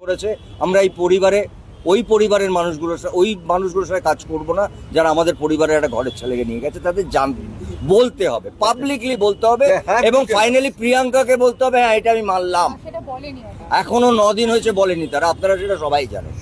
করেছে। আমরা ওই পরিবারের মানুষগুলোর সাথে কাজ করব না যারা আমাদের পরিবারের একটা ঘরের ছেলেকে নিয়ে গেছে। তাদের বলতে হবে, পাবলিকলি বলতে হবে, এবং ফাইনালি প্রিয়াঙ্কাকে বলতে হবে হ্যাঁ এটা আমি মানলাম। এখনো 9 দিন হয়েছে বলেনি তারা, আপনারা সেটা সবাই জানেন।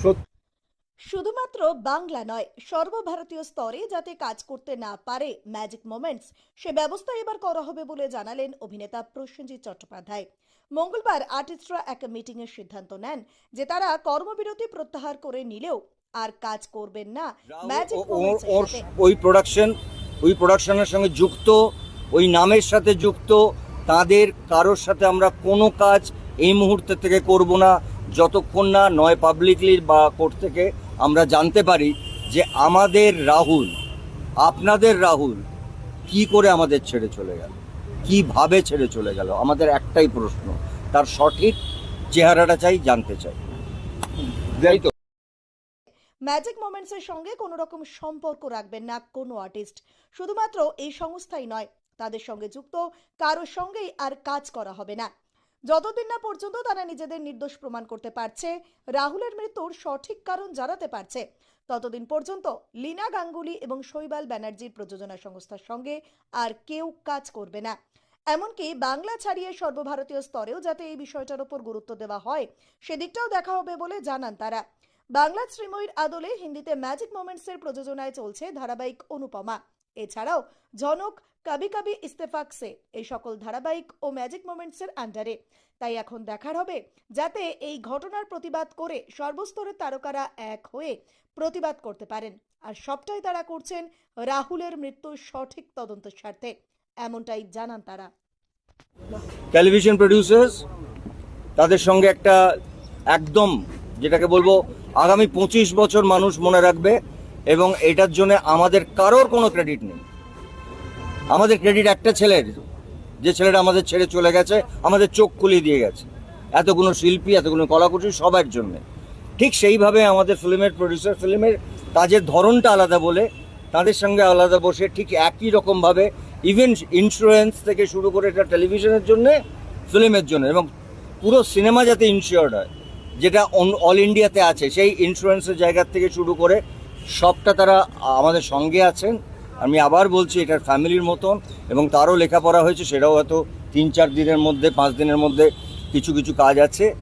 শুধুমাত্র বাংলা নয়, সর্বভারতীয় স্তরে যাতে কাজ করতে না পারে ম্যাজিক মোমেন্টস, সে ব্যবস্থা এবার করা হবে বলে জানালেন অভিনেতা প্রসেনজিৎ চট্টোপাধ্যায়। মঙ্গলবার আর্টিস্টরা এক মিটিং এর সিদ্ধান্ত নেন যে তারা কর্মবিরতি প্রত্যাহার করে নিলেও আর কাজ করবেন না ম্যাজিক মোমেন্টসের সাথে। ওই প্রোডাকশনের সঙ্গে যুক্ত, ওই নামের সাথে যুক্ত তাদের কারোর সাথে আমরা কোনো কাজ এই মুহূর্তে থেকে করব না, যতক্ষণ না নয় পাবলিকলি বা কোর্ট থেকে আমরা জানতে পারি যে আমাদের রাহুল, আপনাদের রাহুল কি করে আমাদের ছেড়ে চলে গেল, কিভাবে ছেড়ে চলে গেল। আমাদের একটাই প্রশ্ন, তার সঠিক চেহারাটা চাই, জানতে চাই। যাই তো। ম্যাজিক মোমেন্টসের সঙ্গে কোনো রকম সম্পর্ক রাখবেন না কোনো আর্টিস্ট। শুধুমাত্র এই সংস্থাই নয়, তাদের সঙ্গে যুক্ত কারোর সঙ্গেই আর কাজ করা হবে না যতদিন না পর্যন্ত তারা নিজেদের নির্দোষ প্রমাণ করতে পারছে, রাহুলের মৃত্যুর সঠিক কারণ জানাতে পারছে। ততদিন পর্যন্ত লীনা গাঙ্গুলি এবং শৈবাল ব্যানার্জির প্রযোজনা সংস্থার সঙ্গে আর কেউ কাজ করবে না। এমনকি বাংলা ছাড়িয়ে সর্বভারতীয় স্তরেও যাতে এই বিষয়টার উপর গুরুত্ব দেওয়া হয় সেদিকটাও দেখা হবে বলে জানান তারা। বাংলা শ্রীময়ীর আদলে হিন্দিতে ম্যাজিক মোমেন্টসের প্রযোজনায় চলছে ধারাবাহিক অনুপমা। এছাড়াও ঝনক, কবি কবি ইস্তেফাক সে, এই সকল ধারাবাহিক ও ম্যাজিক মোমেন্টসের আন্ডারে। তাই এখন দেখার হবে যাতে এই ঘটনার প্রতিবাদ করে সর্বস্তরের তারকারা এক হয়ে প্রতিবাদ করতে পারেন। আর সবটাই তারা করছেন রাহুলের মৃত্যুর সঠিক তদন্তের স্বার্থে, এমনটাই জানান তারা। টেলিভিশন প্রডিউসার্স তাদের সঙ্গে একটা একদম যেটাকে বলবো আগামী 25 বছর মানুষ মনে রাখবে, এবং এটার জন্য আমাদের কারোর কোনো ক্রেডিট নেই। আমাদের ক্রেডিট একটা ছেলের, যে ছেলেটা আমাদের ছেড়ে চলে গেছে, আমাদের চোখ খুলিয়ে দিয়ে গেছে, এতগুলো শিল্পী, এতগুলো কলাকুশলী সবার জন্যে। ঠিক সেইভাবে আমাদের ফিল্মের প্রডিউসার, ফিল্মের কাজের ধরনটা আলাদা বলে তাদের সঙ্গে আলাদা বসে ঠিক একই রকমভাবে ইভেন ইন্স্যুরেন্স থেকে শুরু করে এটা টেলিভিশনের জন্যে, ফিল্মের জন্য, এবং পুরো সিনেমা যাতে ইনশিওর্ড হয় যেটা অল ইন্ডিয়াতে আছে, সেই ইন্স্যুরেন্সের জায়গা থেকে শুরু করে সবটা তারা আমাদের সঙ্গে আছেন। আমি আবার বলছি এটার ফ্যামিলির মতন, এবং তারও লেখাপড়া হয়েছে, সেটাও হয়তো 3-4 দিনের মধ্যে 5 দিনের মধ্যে কিছু কাজ আছে।